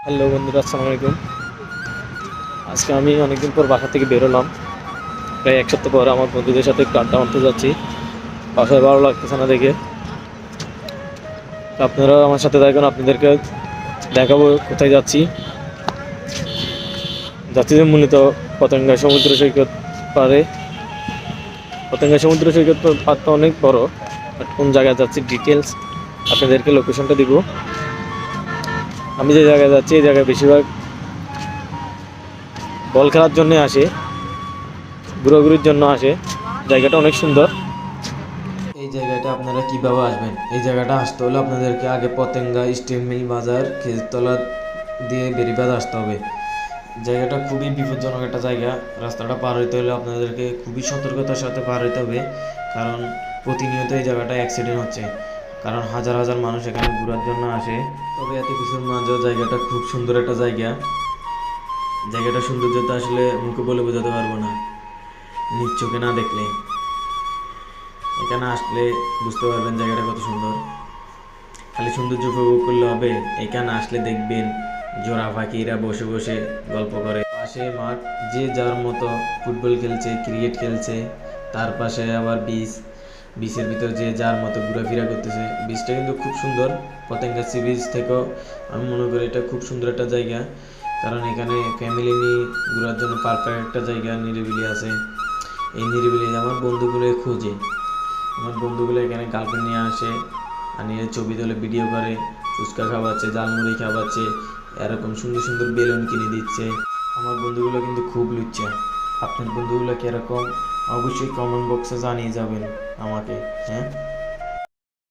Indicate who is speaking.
Speaker 1: Hello বন্ধুরা, আসসালামু আলাইকুম। আজকে আমি অনেকদিন পর বাসা থেকে বেরোলাম। প্রায় এক সপ্তাহ পর আমার বন্ধুদের সাথে একটু আড্ডা মারতে যাচ্ছি। বাসায় ভালো লাগতেছে না দেখে। তো আপনারাও আমার সাথে থাকুন, আপনাদেরকে দেখাবো কোথায় যাচ্ছি। যাচ্ছি যে মূলত পতেঙ্গা সমুদ্র সৈকত পারে। পতেঙ্গা সমুদ্র সৈকত পাড়টা অনেক বড়, বাট কোন জায়গায় যাচ্ছি ডিটেলস আপনাদেরকে লোকেশনটা দিব। আমি যে জায়গায় যাচ্ছি এই জায়গায় বেশিরভাগ বল খেলার জন্য আসে, ঘোরাঘুরির জন্য আসে। জায়গাটা অনেক সুন্দর।
Speaker 2: এই জায়গাটা আপনারা কিভাবে আসবেন? এই জায়গাটা আসতে হলে আপনাদেরকে আগে পতেঙ্গা স্টিল মিল বাজার খেজতলা দিয়ে বেরিবাদ আসতে হবে। জায়গাটা খুবই বিপজ্জনক একটা জায়গা। রাস্তাটা পার হইতে হলে আপনাদেরকে খুবই সতর্কতার সাথে পার হইতে হবে, কারণ প্রতিনিয়ত এই জায়গাটা অ্যাক্সিডেন্ট হচ্ছে। কারণ হাজার হাজার মানুষ এখানে ঘোরার জন্য আসে। তবে এত কিছুর মাঝেও জায়গাটা খুব সুন্দর একটা জায়গা। জায়গাটা সৌন্দর্যতা আসলে মুখে বলে বোঝাতে পারবো না, নিজ চোখে না দেখলে। এখানে আসলে বুঝতে পারবেন জায়গাটা কত সুন্দর। খালি সৌন্দর্য উপভোগ করলে হবে, এখানে আসলে দেখবেন জোড়া পাখিরা বসে বসে গল্প করে। পাশে মাঠ, যে যার মতো ফুটবল খেলছে, ক্রিকেট খেলছে। তার পাশে আবার বিচের ভিতর যে যার মতো ঘোরাফেরা করতেছে। বিচটা কিন্তু খুব সুন্দর। পতেঙ্গা সি বিচ থেকেও আমি মনে করি এটা খুব সুন্দর একটা জায়গা, কারণ এখানে ফ্যামিলি নিয়ে ঘোরার জন্য পারফেক্ট একটা জায়গা, নিরিবিলি আছে। এই নিরিবিলি আমার বন্ধুগুলো খোঁজে। আমার বন্ধুগুলো এখানে গার্লফ্রেন্ড নিয়ে আসে, আর নিয়ে ছবি তোলে, ভিডিও করে, ফুচকা খাওয়াচ্ছে, ঝালমুড়ি খাওয়াচ্ছে, এরকম সুন্দর সুন্দর বেলুন কিনে দিচ্ছে। আমার বন্ধুগুলো কিন্তু খুব লুচ্চা। আপনার বন্ধুগুলো কীরকম অবশ্যই কমেন্ট বক্সে জানিয়ে যাবেন আমাকে। হ্যাঁ।